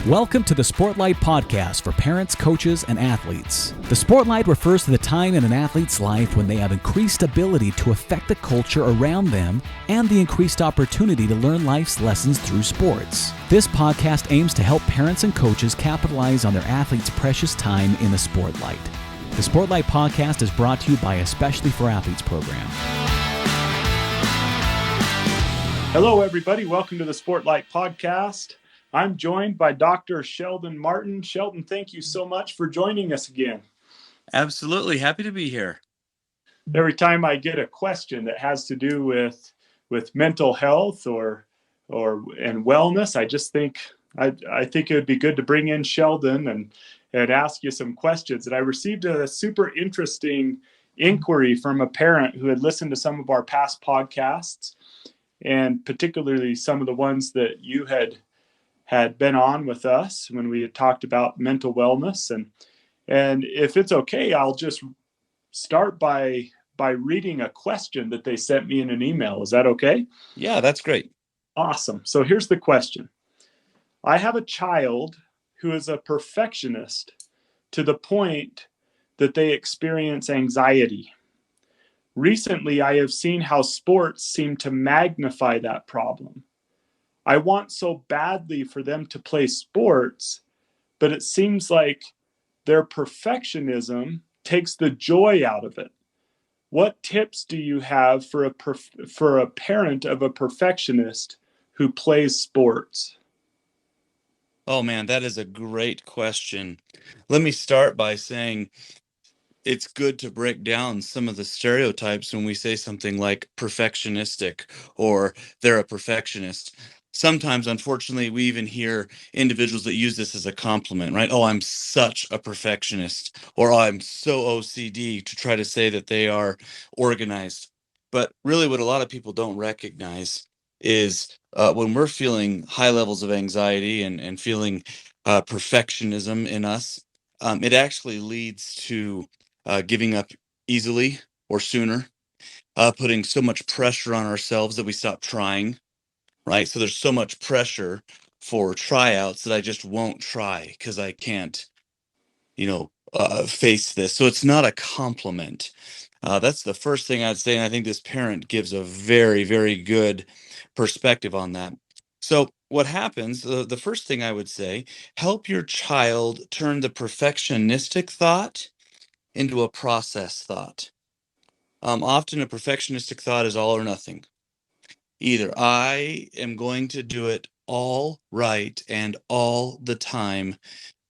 Welcome to the Sportlight podcast for parents, coaches, and athletes. The Sportlight refers to the time in an athlete's life when they have increased ability to affect the culture around them and the increased opportunity to learn life's lessons through sports. This podcast aims to help parents and coaches capitalize on their athletes' precious time in the Sportlight. The Sportlight podcast is brought to you by Especially for Athletes program. Hello, everybody. Welcome to the Sportlight podcast. I'm joined by Doctor Sheldon Martin. Sheldon, thank you so much for joining us again. Absolutely. Happy to be here. Every time I get a question that has to do with mental health or wellness, I just think I think it would be good to bring in Sheldon and ask you some questions. And I received a super interesting inquiry from a parent who had listened to some of our past podcasts, and particularly some of the ones that you had been on with us when we had talked about mental wellness. And if it's okay, I'll just start by reading a question that they sent me in an email. Is that okay? Yeah, that's great. Awesome. So here's the question. I have a child who is a perfectionist to the point that they experience anxiety. Recently, I have seen how sports seem to magnify that problem. I want so badly for them to play sports, but it seems like their perfectionism takes the joy out of it. What tips do you have for a parent of a perfectionist who plays sports? Oh, man, that is a great question. Let me start by saying it's good to break down some of the stereotypes when we say something like perfectionistic or they're a perfectionist. Sometimes, unfortunately, we even hear individuals that use this as a compliment, right? Oh, I'm such a perfectionist, or oh, I'm so OCD, to try to say that they are organized. But really, what a lot of people don't recognize is when we're feeling high levels of anxiety and feeling perfectionism in us, it actually leads to giving up easily or sooner, putting so much pressure on ourselves that we stop trying. Right. So there's so much pressure for tryouts that I just won't try because I can't, face this. So it's not a compliment. That's the first thing I'd say. And I think this parent gives a very, very good perspective on that. So what happens, the first thing I would say, help your child turn the perfectionistic thought into a process thought. Often a perfectionistic thought is all or nothing. Either I am going to do it all right and all the time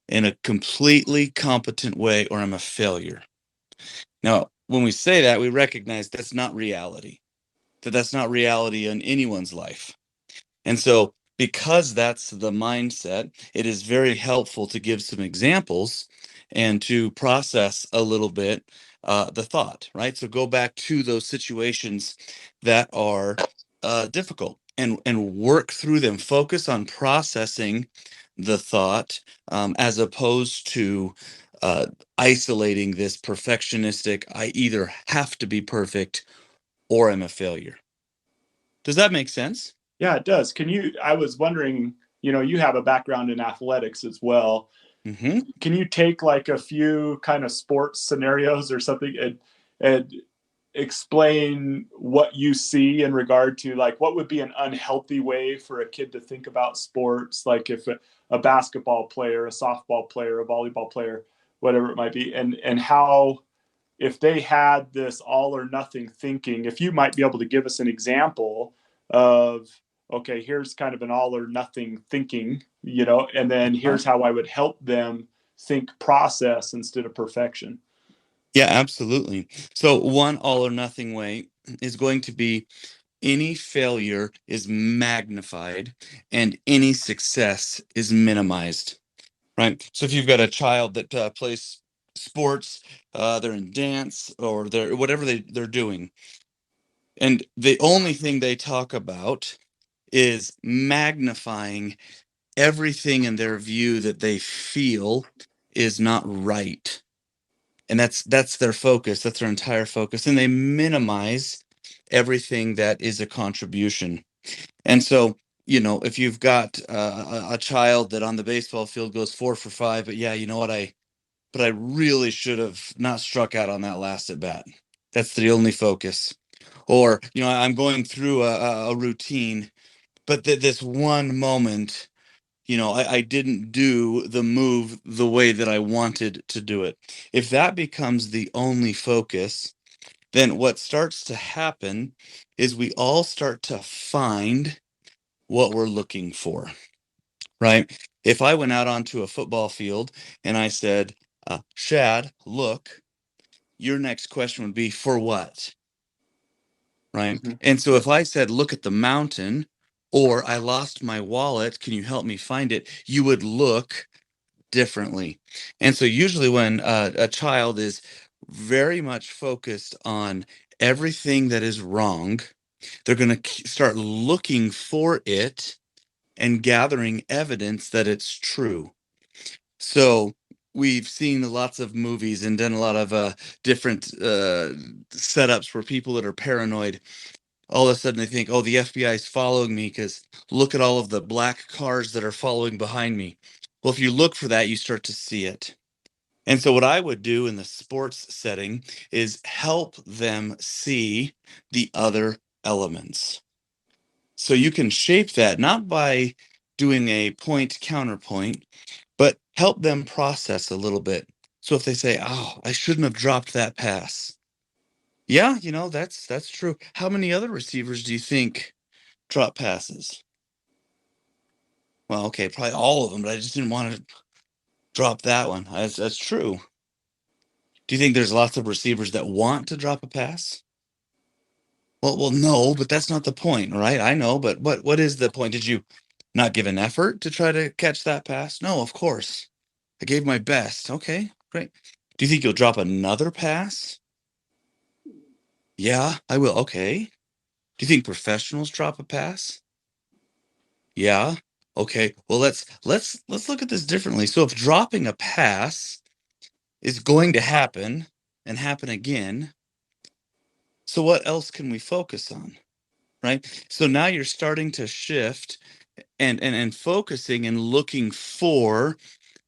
in a completely competent way, or I'm a failure. Now, when we say that, we recognize that's not reality, that's not reality in anyone's life. And so, because that's the mindset, it is very helpful to give some examples and to process a little bit the thought, right? So go back to those situations that are difficult and work through them. Focus on processing the thought as opposed to isolating this perfectionistic, I either have to be perfect or I'm a failure. Does that make sense? Yeah, it does. I was wondering, you have a background in athletics as well. Mm-hmm. Can you take like a few kind of sports scenarios or something and explain what you see in regard to like what would be an unhealthy way for a kid to think about sports, like if a basketball player, a softball player, a volleyball player, whatever it might be, and how if they had this all or nothing thinking, if you might be able to give us an example of, okay, here's kind of an all or nothing thinking, and then here's how I would help them think process instead of perfection. Yeah, absolutely. So one all or nothing way is going to be any failure is magnified and any success is minimized, right? So if you've got a child that plays sports, they're in dance or they're whatever they're doing, and the only thing they talk about is magnifying everything in their view that they feel is not right. And that's their focus. That's their entire focus. And they minimize everything that is a contribution. And so if you've got a child that on the baseball field goes 4 for 5, but yeah, you know what, but I really should have not struck out on that last at bat. That's the only focus. Or, I'm going through a routine, but this one moment, I didn't do the move the way that I wanted to do it. If that becomes the only focus, then what starts to happen is we all start to find what we're looking for, right? If I went out onto a football field and I said, Shad, look, your next question would be, for what? Right? Mhm. And so if I said, look at the mountain, or I lost my wallet, can you help me find it? You would look differently. And so usually when a child is very much focused on everything that is wrong, they're going to start looking for it and gathering evidence that it's true. So we've seen lots of movies and done a lot of different setups where people that are paranoid, all of a sudden they think, oh, the FBI is following me because look at all of the black cars that are following behind me. Well, if you look for that, you start to see it. And so what I would do in the sports setting is help them see the other elements. So you can shape that not by doing a point counterpoint, but help them process a little bit. So if they say, "Oh, I shouldn't have dropped that pass." Yeah, that's true. How many other receivers do you think drop passes? Well, okay, probably all of them, but I just didn't want to drop that one. That's true. Do you think there's lots of receivers that want to drop a pass? Well, no, but that's not the point, right? I know, but what is the point? Did you not give an effort to try to catch that pass? No, of course. I gave my best. Okay, great. Do you think you'll drop another pass? Yeah, I will. Okay. Do you think professionals drop a pass? Yeah. Okay. Well, let's look at this differently. So if dropping a pass is going to happen and happen again, so what else can we focus on? Right? So now you're starting to shift and focusing and looking for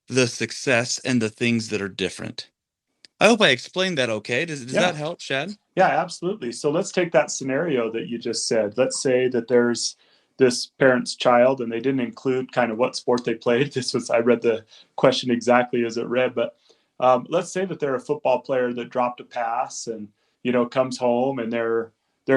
the success and the things that are different. I hope I explained that okay. Does Yeah. that help, Shad? Yeah, absolutely. So let's take that scenario that you just said. Let's say that there's this parent's child and they didn't include kind of what sport they played. I read the question exactly as it read, but let's say that they're a football player that dropped a pass and, comes home and they're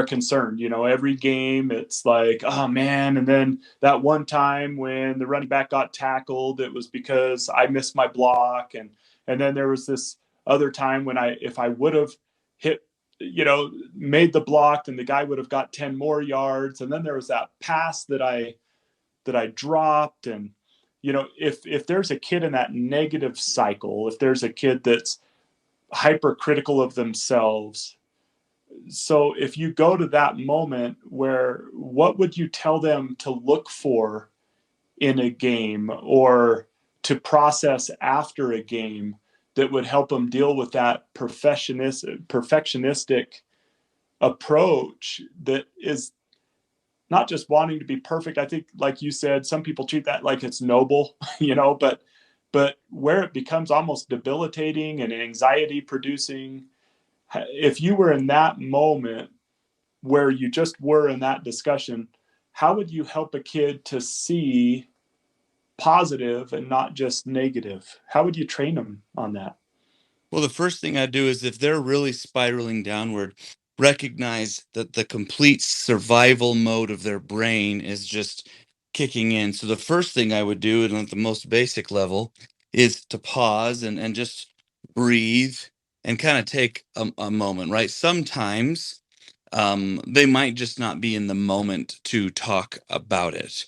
concerned. Every game it's like, oh man. And then that one time when the running back got tackled, it was because I missed my block. And then there was this other time when if I would have hit made the block, then the guy would have got 10 more yards. And then there was that pass that I dropped. And, if there's a kid in that negative cycle, if there's a kid that's hypercritical of themselves, so if you go to that moment what would you tell them to look for in a game or to process after a game that would help them deal with that perfectionistic approach that is not just wanting to be perfect. I think, like you said, some people treat that like it's noble, but where it becomes almost debilitating and anxiety producing, if you were in that moment where you just were in that discussion, how would you help a kid to see positive and not just negative? How would you train them on that? Well, the first thing I do is if they're really spiraling downward, recognize that the complete survival mode of their brain is just kicking in. So the first thing I would do, and at the most basic level, is to pause and just breathe and kind of take a moment, right? Sometimes they might just not be in the moment to talk about it,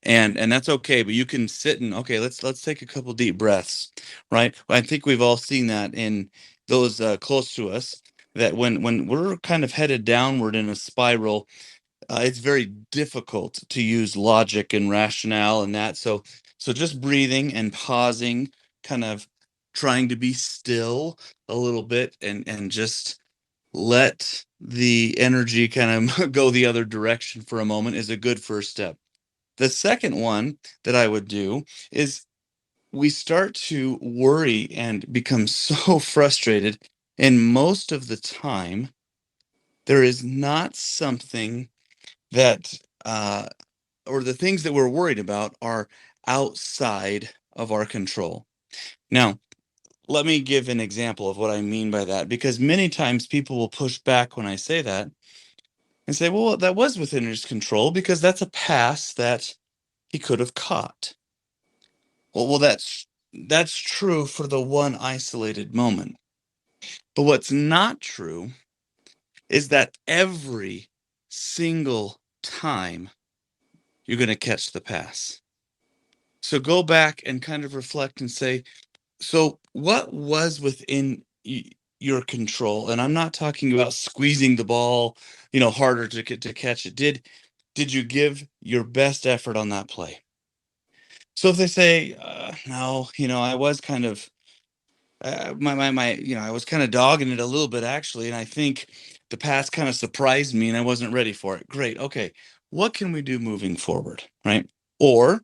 and that's okay, but you can sit and okay, let's take a couple deep breaths, right? I think we've all seen that in those close to us, that when we're kind of headed downward in a spiral, it's very difficult to use logic and rationale and that. So just breathing and pausing, kind of trying to be still a little bit and just let the energy kind of go the other direction for a moment is a good first step. The second one that I would do is we start to worry and become so frustrated. And most of the time, there is not something that, or the things that we're worried about are outside of our control. Now, let me give an example of what I mean by that, because many times people will push back when I say that and say, well, that was within his control because that's a pass that he could have caught. Well, that's true for the one isolated moment. But what's not true is that every single time you're going to catch the pass. So go back and kind of reflect and say, so what was within your control? And I'm not talking about squeezing the ball, harder to catch it. Did you give your best effort on that play? So if they say, no, I was kind of, I was kind of dogging it a little bit actually, and I think the pass kind of surprised me and I wasn't ready for it. Great. Okay. What can we do moving forward? Right. Or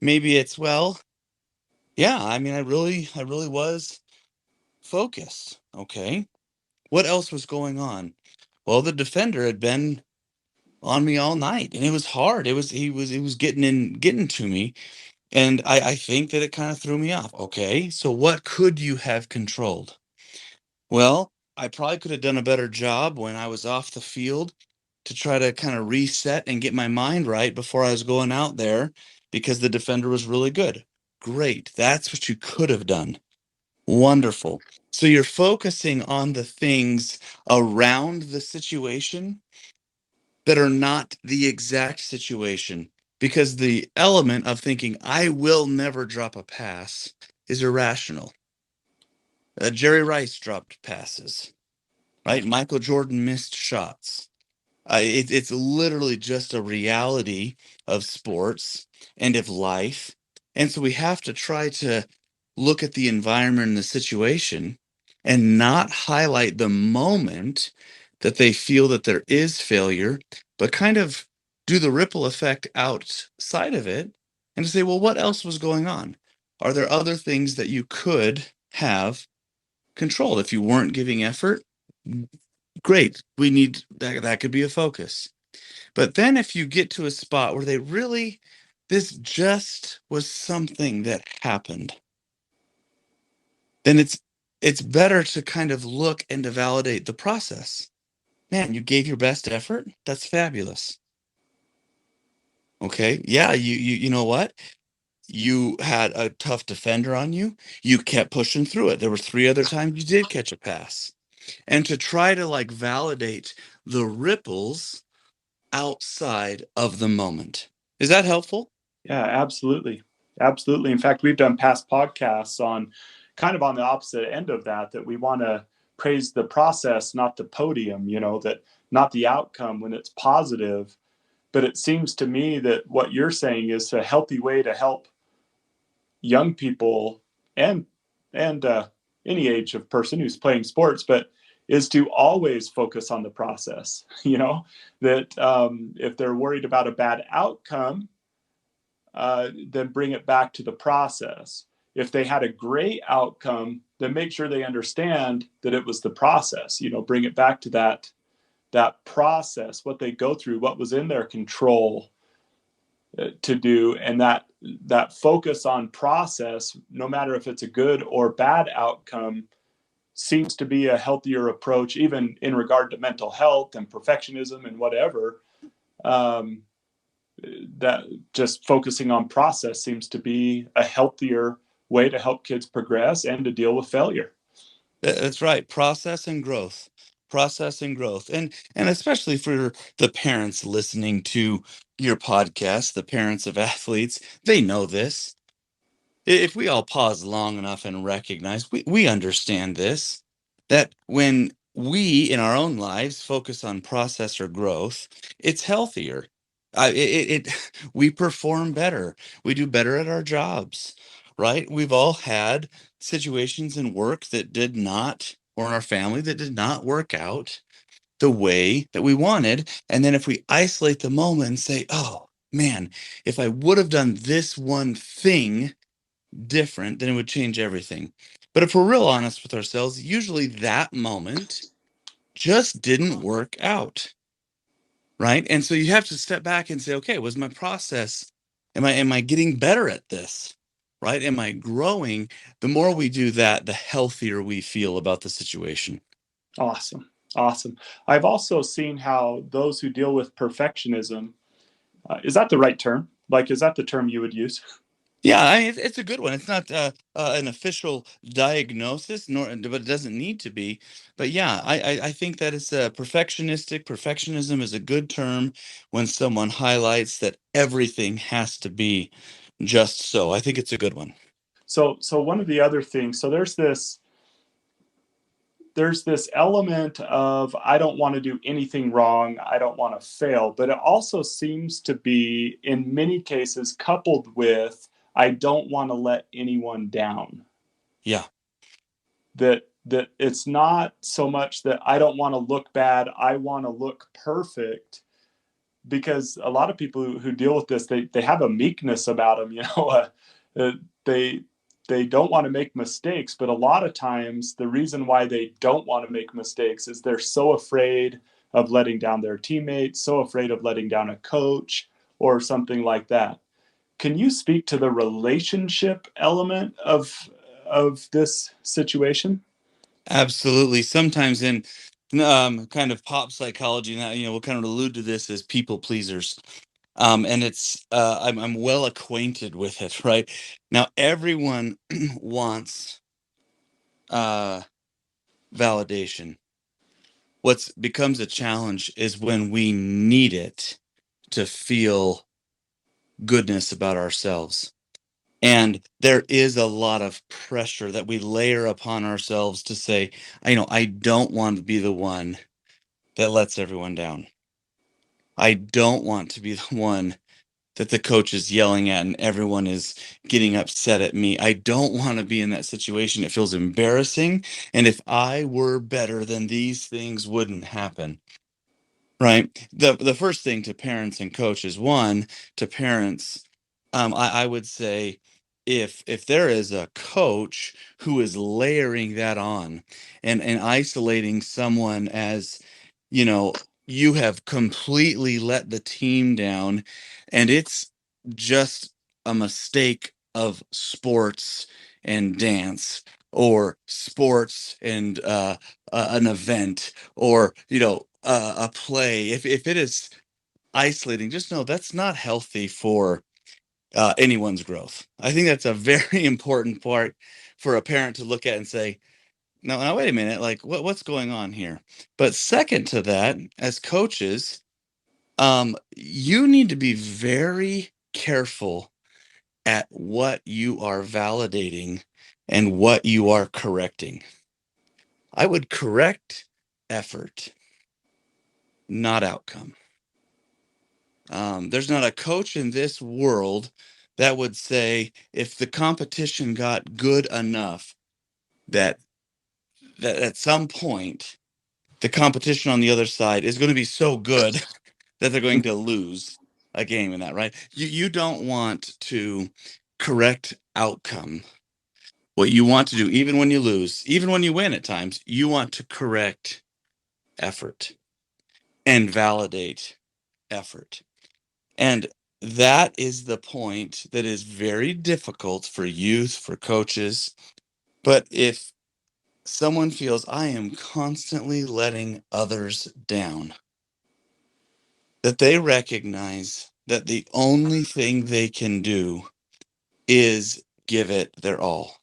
maybe it's, well, yeah, I really was focused. Okay. What else was going on? Well, the defender had been on me all night and it was hard. He was getting to me. And I think that it kind of threw me off. Okay. So what could you have controlled? Well, I probably could have done a better job when I was off the field to try to kind of reset and get my mind right before I was going out there because the defender was really good. Great. That's what you could have done. Wonderful. So you're focusing on the things around the situation that are not the exact situation because the element of thinking, I will never drop a pass is irrational. Jerry Rice dropped passes, right? Michael Jordan missed shots. It's literally just a reality of sports and of life. And so we have to try to look at the environment and the situation and not highlight the moment that they feel that there is failure, but kind of do the ripple effect outside of it and to say, well, what else was going on? Are there other things that you could have controlled if you weren't giving effort? Great. We need that could be a focus. But then if you get to a spot where this just was something that happened, then it's better to kind of look and to validate the process. Man, you gave your best effort. That's fabulous. Okay. Yeah, you know what? You had a tough defender on you. You kept pushing through it. There were 3 other times you did catch a pass. And to try to like validate the ripples outside of the moment. Is that helpful? Yeah, absolutely. Absolutely. In fact, we've done past podcasts on kind of on the opposite end of that, that we want to praise the process, not the podium, that not the outcome when it's positive. But it seems to me that what you're saying is a healthy way to help young people and any age of person who's playing sports, but is to always focus on the process. That if they're worried about a bad outcome, then bring it back to the process. If they had a great outcome, then make sure they understand that it was the process. Bring it back to that process, what they go through, what was in their control to do, and that focus on process, no matter if it's a good or bad outcome, seems to be a healthier approach, even in regard to mental health and perfectionism and whatever. That just focusing on process seems to be a healthier way to help kids progress and to deal with failure. That's right. Process and growth. Process and growth. And especially for the parents listening to your podcast, the parents of athletes, they know this. If we all pause long enough and recognize, we understand this, that when we in our own lives focus on process or growth, it's healthier. We perform better. We do better at our jobs, right? We've all had situations in work that did not, or in our family that did not work out the way that we wanted. And then if we isolate the moment and say, oh, man, if I would have done this one thing different, then it would change everything. But if we're real honest with ourselves, usually that moment just didn't work out. Right. And so you have to step back and say, okay, was my process, am I getting better at this? Right? Am I growing? The more we do that, the healthier we feel about the situation. Awesome. Awesome. I've also seen how those who deal with perfectionism, is that the right term? Like, is that the term you would use? Yeah, it's a good one. It's not an official diagnosis, but it doesn't need to be. But yeah, I think that it's perfectionistic. Perfectionism is a good term when someone highlights that everything has to be just so. I think it's a good one. So one of the other things, so there's this element of I don't want to do anything wrong, I don't want to fail, but it also seems to be in many cases coupled with I don't want to let anyone down. Yeah. That it's not so much that I don't want to look bad, I want to look perfect, because a lot of people who deal with this, they have a meekness about them, uh, they they don't want to make mistakes, but a lot of times the reason why they don't want to make mistakes is they're so afraid of letting down their teammates, so afraid of letting down a coach or something like that. Can you speak to the relationship element of this situation? Absolutely. Sometimes in kind of pop psychology, now we'll kind of allude to this as people pleasers. And it's I'm well acquainted with it, right? Now everyone wants uh validation. What becomes a challenge is when we need it to feel goodness about ourselves. And there is a lot of pressure that we layer upon ourselves to say, I don't want to be the one that lets everyone down. I don't want to be the one that the coach is yelling at and everyone is getting upset at me. I don't want to be in that situation. It feels embarrassing. And if I were better, then these things wouldn't happen. Right. The first thing to parents and coaches, one, to parents, I would say if there is a coach who is layering that on and isolating someone as, you know, you have completely let the team down and it's just a mistake of sports and dance or sports and an event or a play, if it is isolating, just know that's not healthy for anyone's growth. I think that's a very important part for a parent to look at and say, no, now wait a minute, like what's going on here? But second to that, as coaches, you need to be very careful at what you are validating and what you are correcting. I would correct effort, not outcome. There's not a coach in this world that would say if the competition got good enough that at some point the competition on the other side is going to be so good that they're going to lose a game in that, right? You don't want to correct outcome. What you want to do, even when you lose, even when you win at times, you want to correct effort and validate effort. And that is the point that is very difficult for youth, for coaches. But if someone feels I am constantly letting others down, that they recognize that the only thing they can do is give it their all.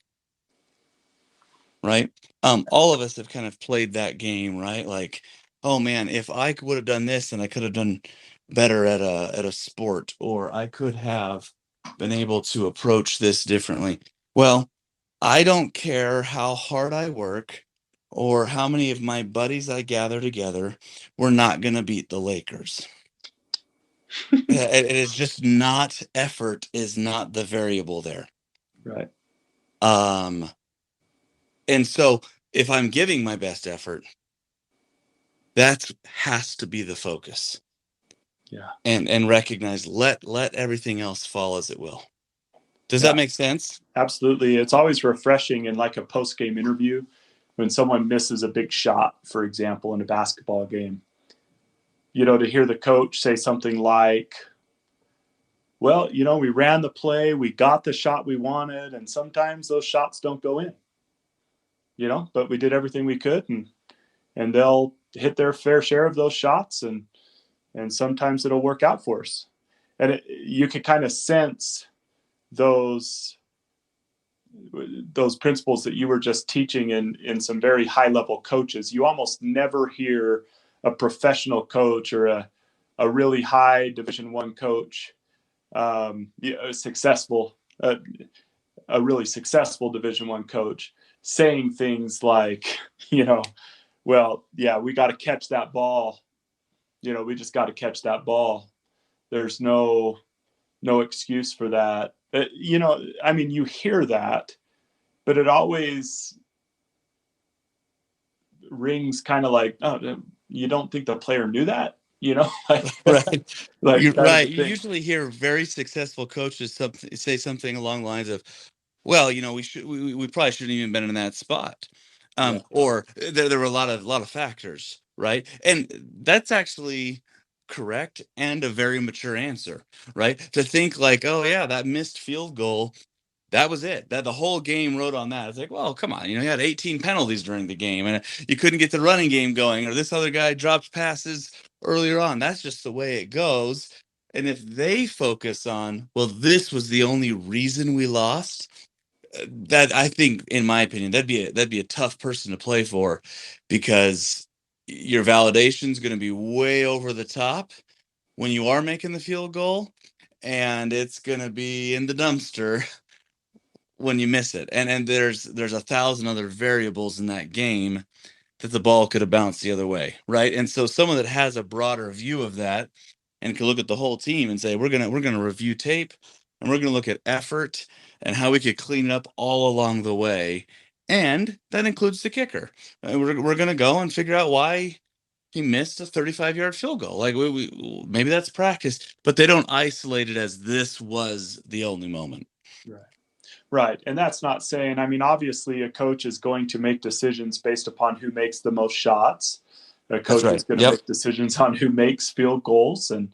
Right? All of us have kind of played that game, right? Like, oh man, if I would have done this, then I could have done better at a sport, or I could have been able to approach this differently. Well, I don't care how hard I work or how many of my buddies I gather together, we're not going to beat the Lakers. It is just not, effort is not the variable there. Right. Um, and so if I'm giving my best effort, that has to be the focus. Yeah. and recognize, let everything else fall as it will. Does Yeah, that make sense? absolutely. It's always refreshing in like a post-game interview when someone misses a big shot, for example, in a basketball game, to hear the coach say something like, well, we ran the play, we got the shot we wanted, and sometimes those shots don't go in, but we did everything we could, and they'll hit their fair share of those shots, and sometimes it'll work out for us. And you can kind of sense those principles that you were just teaching in some very high level coaches. You almost never hear a professional coach or a really high Division I coach, successful, a really successful Division I coach saying things like, well, yeah, we got to catch that ball. We just got to catch that ball. There's no excuse for that. I mean, you hear that, but it always rings kind of like, oh, you don't think the player knew that? Like, Right. like You're kind of right. a You thing. usually hear very successful coaches say something along the lines of, well, we probably shouldn't even been in that spot. Yeah. Or there were a lot of factors, right? And that's actually correct and a very mature answer, right? To think like, oh yeah, that missed field goal, that was it. That the whole game rode on that. It's like, well, come on, you had 18 penalties during the game, and you couldn't get the running game going, or this other guy dropped passes earlier on. That's just the way it goes. And if they focus on, well, this was the only reason we lost, that, I think, in my opinion, that'd be a tough person to play for, because your validation is going to be way over the top when you are making the field goal, and it's going to be in the dumpster when you miss it. And there's 1,000 other variables in that game that the ball could have bounced the other way, right? And so someone that has a broader view of that and can look at the whole team and say, we're gonna review tape, and we're gonna look at effort and how we could clean it up all along the way. And that includes the kicker. We're gonna go and figure out why he missed a 35-yard field goal. Like, maybe that's practice, but they don't isolate it as this was the only moment. Right. Right. And that's not saying, I mean, obviously a coach is going to make decisions based upon who makes the most shots. A That's coach is right. going to Yep. make decisions on who makes field goals, and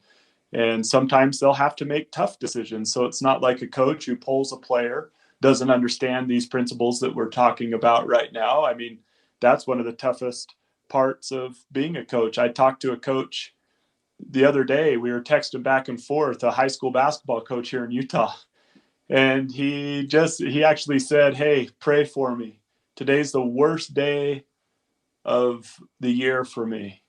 sometimes they'll have to make tough decisions. So it's not like a coach who pulls a player doesn't understand these principles that we're talking about right now. I mean, that's one of the toughest parts of being a coach. I talked to a coach the other day. We were texting back and forth, a high school basketball coach here in Utah. And he actually said, "Hey, pray for me. Today's the worst day of the year for me.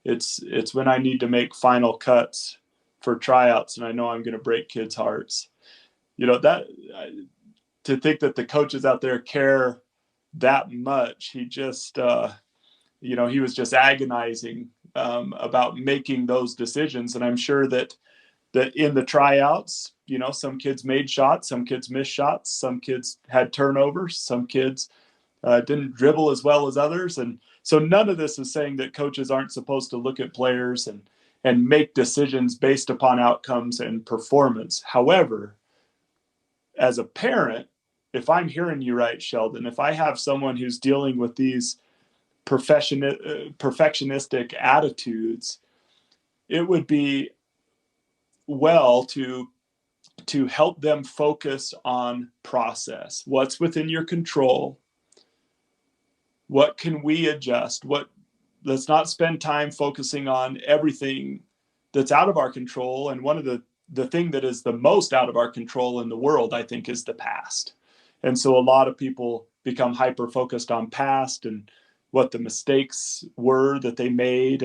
It's when I need to make final cuts for tryouts, and I know I'm going to break kids' hearts." That, to think that the coaches out there care that much. He just he was just agonizing about making those decisions, and I'm sure that in the tryouts, some kids made shots, some kids missed shots, some kids had turnovers, some kids didn't dribble as well as others. And so none of this is saying that coaches aren't supposed to look at players and make decisions based upon outcomes and performance. However, as a parent, if I'm hearing you right, Sheldon, if I have someone who's dealing with these perfectionistic attitudes, it would be well to help them focus on process. What's within your control? What can we adjust? Let's not spend time focusing on everything that's out of our control. And one of the thing that is the most out of our control in the world, I think, is the past. And so a lot of people become hyper focused on past and what the mistakes were that they made.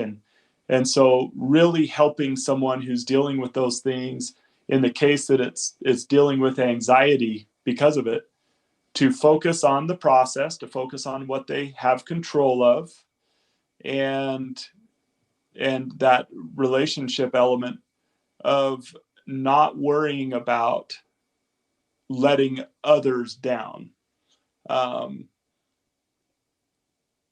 And so really helping someone who's dealing with those things, in the case that it's dealing with anxiety because of it, to focus on the process, to focus on what they have control of, and that relationship element of not worrying about letting others down.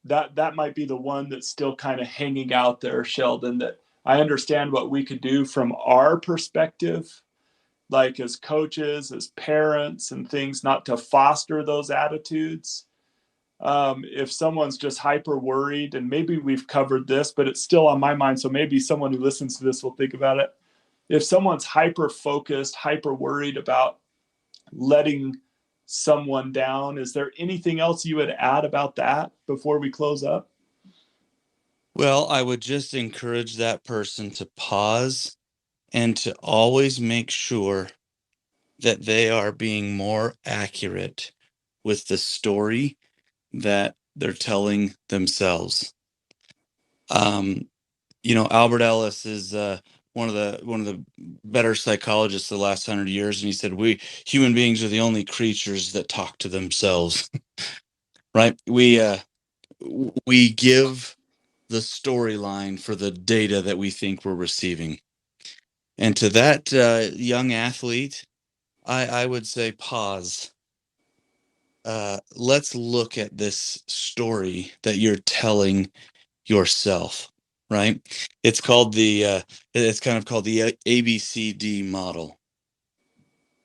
That might be the one that's still kind of hanging out there, Sheldon, that I understand what we could do from our perspective, like as coaches, as parents and things, not to foster those attitudes. If someone's just hyper worried, and maybe we've covered this, but it's still on my mind, so maybe someone who listens to this will think about it. If someone's hyper focused, hyper worried about letting someone down, is there anything else you would add about that before we close up? Well, I would just encourage that person to pause and to always make sure that they are being more accurate with the story that they're telling themselves. Albert Ellis is one of the better psychologists of the last 100 years, and he said we human beings are the only creatures that talk to themselves. Right? We give the storyline for the data that we think we're receiving. And to that young athlete, I would say pause. Let's look at this story that you're telling yourself, right? It's called it's kind of called the ABCD model,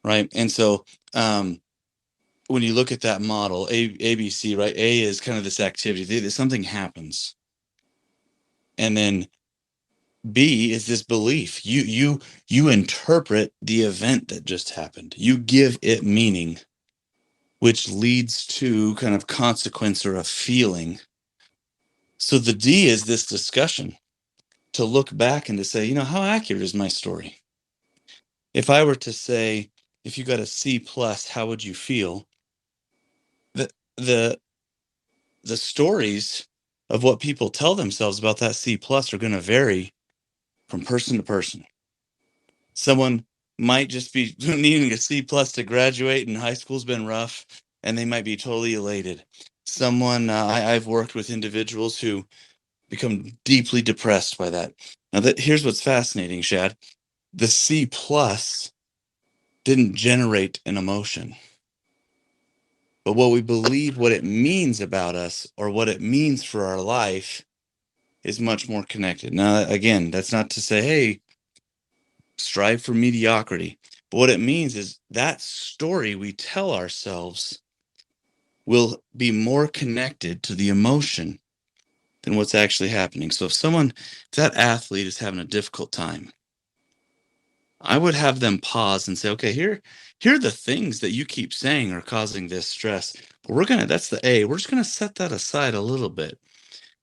right? And so when you look at that model, ABC, right? A is kind of this activity, something happens. And then B is this belief. You interpret the event that just happened. You give it meaning, which leads to kind of consequence or a feeling. So the D is this discussion to look back and to say, how accurate is my story? If I were to say, if you got a C plus, how would you feel? The stories of what people tell themselves about that C plus are going to vary from person to person. Someone might just be needing a C plus to graduate, and high school's been rough, and they might be totally elated. Someone I've worked with individuals who become deeply depressed by that. Now, here's what's fascinating, Shad. The C plus didn't generate an emotion, but what we believe, what it means about us, or what it means for our life, is much more connected. Now, again, that's not to say, hey, strive for mediocrity. But what it means is that story we tell ourselves will be more connected to the emotion than what's actually happening. So if that athlete is having a difficult time, I would have them pause and say, okay, here are the things that you keep saying are causing this stress. But that's the A. We're just going to set that aside a little bit,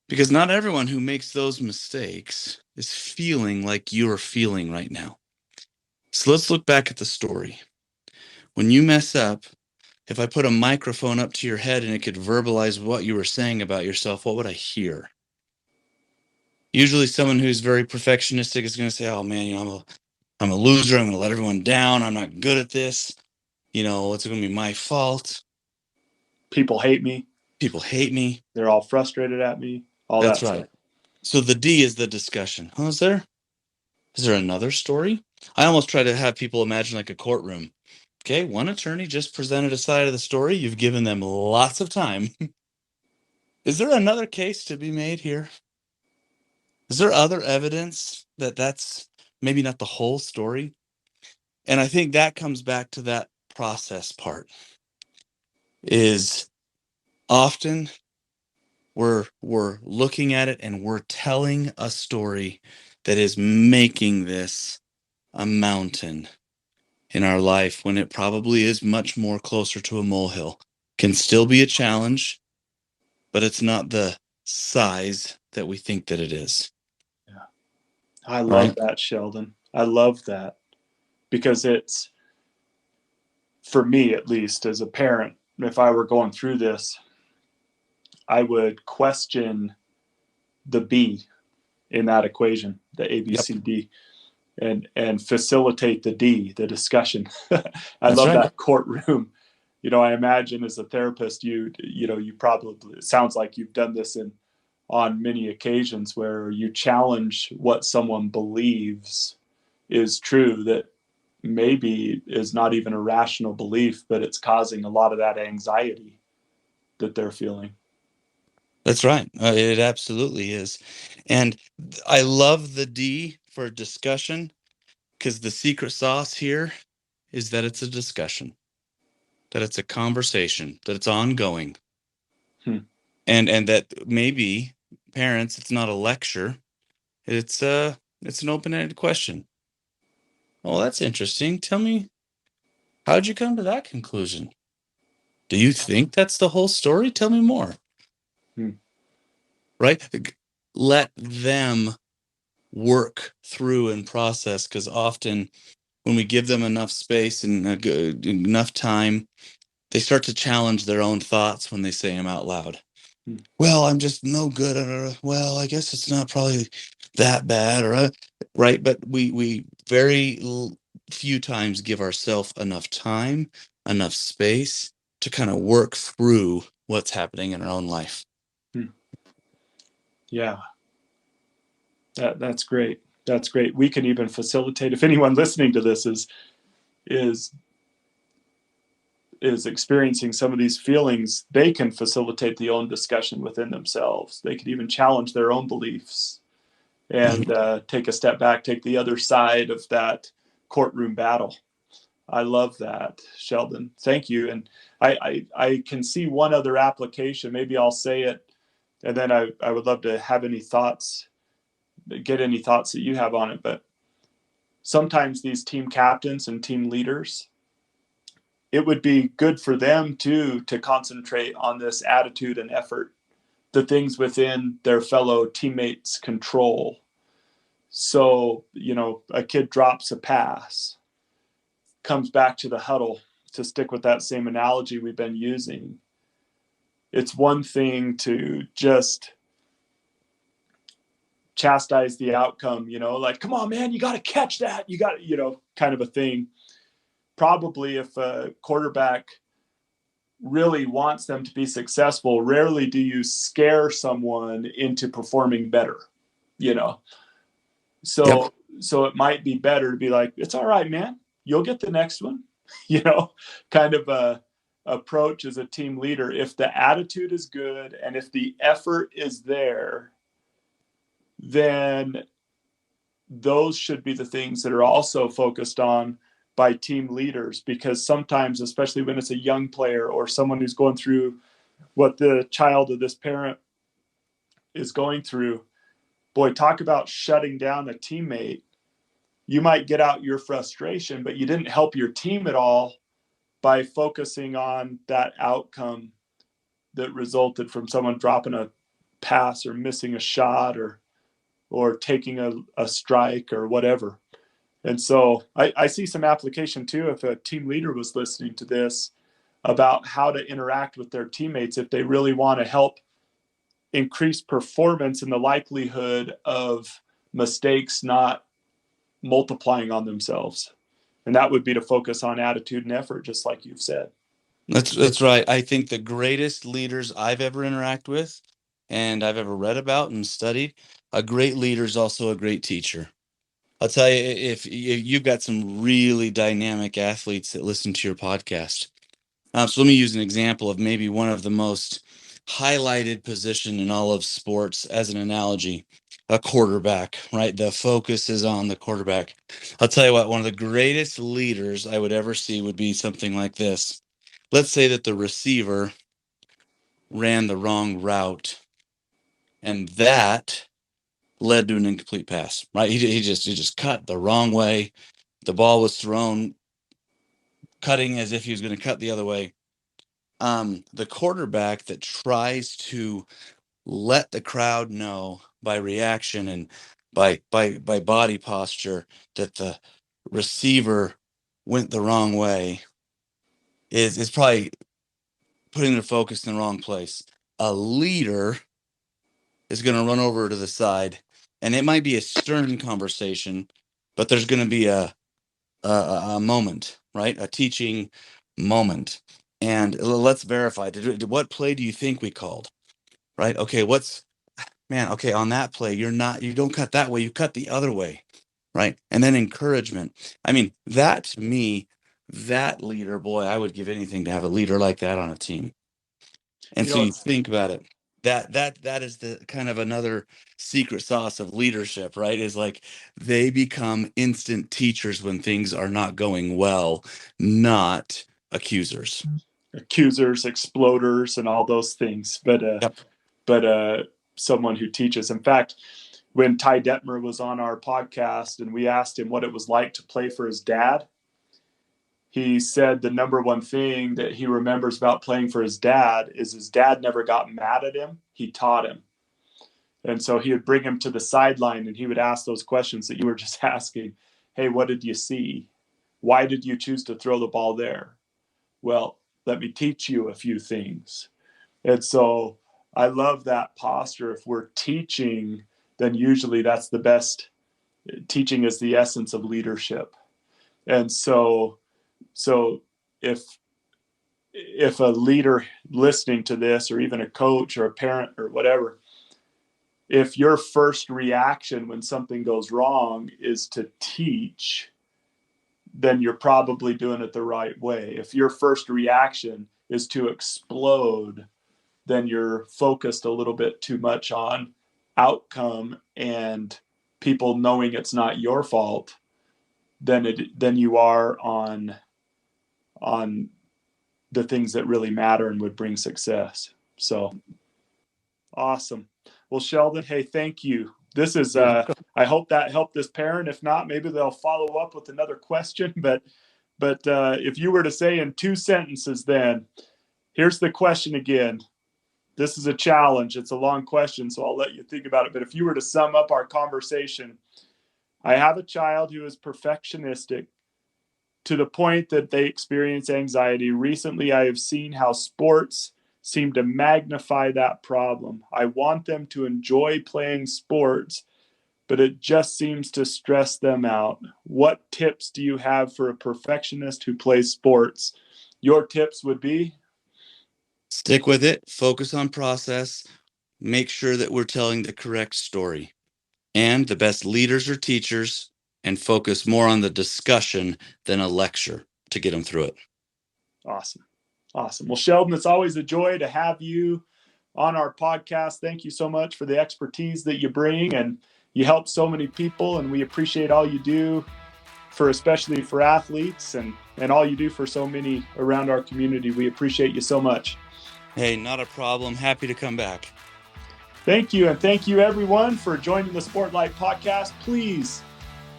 because not everyone who makes those mistakes is feeling like you're feeling right now. So let's look back at the story. When you mess up, if I put a microphone up to your head and it could verbalize what you were saying about yourself, what would I hear? Usually someone who's very perfectionistic is going to say, oh man, I'm a loser. I'm going to let everyone down. I'm not good at this. It's going to be my fault. People hate me. People hate me. They're all frustrated at me. All That's that right. stuff. So the D is the discussion. Is there another story? I almost try to have people imagine like a courtroom. Okay, one attorney just presented a side of the story. You've given them lots of time. Is there another case to be made here? Is there other evidence that that's maybe not the whole story? And I think that comes back to that process part. Is often we're looking at it and we're telling a story that is making this a mountain in our life, when it probably is much more closer to a molehill. Can still be a challenge, but it's not the size that we think that it is. Yeah. I love Right? that, Sheldon. I love that, because it's, for me at least, as a parent, if I were going through this, I would question the B in that equation, the ABCD, and facilitate the D, the discussion. I That's love right. that courtroom. I imagine as a therapist, you probably, it sounds like you've done this on many occasions, where you challenge what someone believes is true, that maybe is not even a rational belief, but it's causing a lot of that anxiety that they're feeling. That's right. It absolutely is. And I love the D for discussion, because the secret sauce here is that it's a discussion, that it's a conversation, that it's ongoing. Hmm. And that maybe, parents, it's not a lecture. It's an open-ended question. Oh, that's interesting. Tell me, how'd you come to that conclusion? Do you think that's the whole story? Tell me more. Hmm. Right? Let them work through and process, because often when we give them enough space and enough time, they start to challenge their own thoughts when they say them out loud. Hmm. Well, I'm just no good at it. Well, I guess it's not probably that bad, or right. But we very few times give ourselves enough time, enough space to kind of work through what's happening in our own life. Hmm. Yeah, that's great. That's great. We can even facilitate, if anyone listening to this is is experiencing some of these feelings, they can facilitate the own discussion within themselves. They could even challenge their own beliefs and take a step back, take the other side of that courtroom battle. I love that, Sheldon. Thank you. And I can see one other application. Maybe I'll say it, and then I would love to have any thoughts, get any thoughts that you have on it. But sometimes these team captains and team leaders, it would be good for them too to concentrate on this attitude and effort, the things within their fellow teammates' control. So, a kid drops a pass, comes back to the huddle, to stick with that same analogy we've been using. It's one thing to just chastise the outcome, like, come on, man, you got to catch that. You got, kind of a thing. Probably if a quarterback really wants them to be successful, rarely do you scare someone into performing better, you know? Yep. So it might be better to be like, it's all right, man. You'll get the next one, kind of a approach as a team leader. If the attitude is good and if the effort is there, then those should be the things that are also focused on by team leaders, because sometimes, especially when it's a young player or someone who's going through what the child of this parent is going through, boy, talk about shutting down a teammate. You might get out your frustration, but you didn't help your team at all by focusing on that outcome that resulted from someone dropping a pass or missing a shot or taking a strike or whatever. And so I see some application too, if a team leader was listening to this, about how to interact with their teammates if they really want to help increase performance and the likelihood of mistakes not multiplying on themselves. And that would be to focus on attitude and effort, just like you've said. That's right. I think the greatest leaders I've ever interacted with and I've ever read about and studied, a great leader is also a great teacher. I'll tell you, if you've got some really dynamic athletes that listen to your podcast. So let me use an example of maybe one of the most highlighted position in all of sports as an analogy, a quarterback, right? The focus is on the quarterback. I'll tell you what, one of the greatest leaders I would ever see would be something like this. Let's say that the receiver ran the wrong route, and that led to an incomplete pass, right? He just cut the wrong way. The ball was thrown, cutting as if he was going to cut the other way. The quarterback that tries to let the crowd know by reaction and by body posture that the receiver went the wrong way is probably putting their focus in the wrong place. A leader is going to run over to the side, and it might be a stern conversation, but there's going to be a moment, right? A teaching moment. And let's verify. What play do you think we called? Right? Okay, okay, on that play, you don't cut that way, you cut the other way, right? And then encouragement. I mean, that to me, that leader, boy, I would give anything to have a leader like that on a team. And so you It's think about it. That is the kind of another secret sauce of leadership, right? Is like they become instant teachers when things are not going well, not accusers. Accusers, exploders, and all those things. But Yep. someone who teaches. In fact, when Ty Detmer was on our podcast and we asked him what it was like to play for his dad, he said the number one thing that he remembers about playing for his dad is his dad never got mad at him. He taught him. And so he would bring him to the sideline and he would ask those questions that you were just asking. Hey, what did you see? Why did you choose to throw the ball there? Well, let me teach you a few things. And so I love that posture. If we're teaching, then usually that's the best. Teaching is the essence of leadership. And so if a leader listening to this, or even a coach or a parent or whatever, if your first reaction when something goes wrong is to teach, then you're probably doing it the right way. If your first reaction is to explode, then you're focused a little bit too much on outcome and people knowing it's not your fault than you are on the things that really matter and would bring success. So awesome. Well, Sheldon, hey, thank you. This is, I hope that helped this parent. If not, maybe they'll follow up with another question. But if you were to say in 2 sentences, then here's the question again. This is a challenge. It's a long question, so I'll let you think about it. But if you were to sum up our conversation, I have a child who is perfectionistic to the point that they experience anxiety. Recently, I have seen how sports seem to magnify that problem. I want them to enjoy playing sports, but it just seems to stress them out. What tips do you have for a perfectionist who plays sports? Your tips would be? Stick with it, focus on process, make sure that we're telling the correct story. And the best leaders are teachers, and focus more on the discussion than a lecture to get them through it. Awesome. Well, Sheldon, it's always a joy to have you on our podcast. Thank you so much for the expertise that you bring, and you help so many people, and we appreciate all you do especially for athletes and all you do for so many around our community. We appreciate you so much. Hey, not a problem. Happy to come back. Thank you. And thank you everyone for joining the Sportlight podcast. Please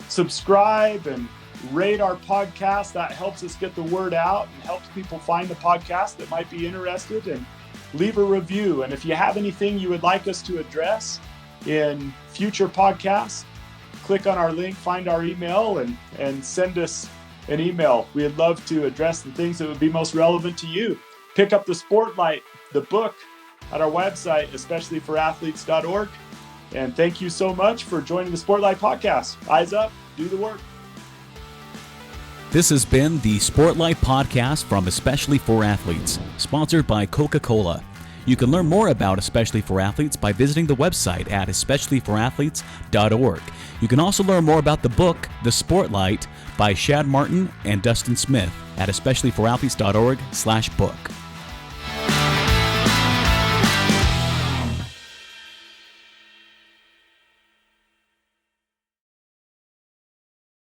subscribe and rate our podcast. That helps us get the word out and helps people find the podcast that might be interested, and leave a review. And if you have anything you would like us to address in future podcasts, click on our link, find our email, and send us an email. We'd love to address the things that would be most relevant to you. Pick up the Sportlight, the book, at our website, especiallyforathletes.org. And thank you so much for joining the Sportlight podcast. Eyes up, do the work. This has been the Sportlight podcast from Especially for Athletes, sponsored by Coca-Cola. You can learn more about Especially for Athletes by visiting the website at especiallyforathletes.org. You can also learn more about the book, The Sportlight, by Shad Martin and Dustin Smith at especiallyforathletes.org/book.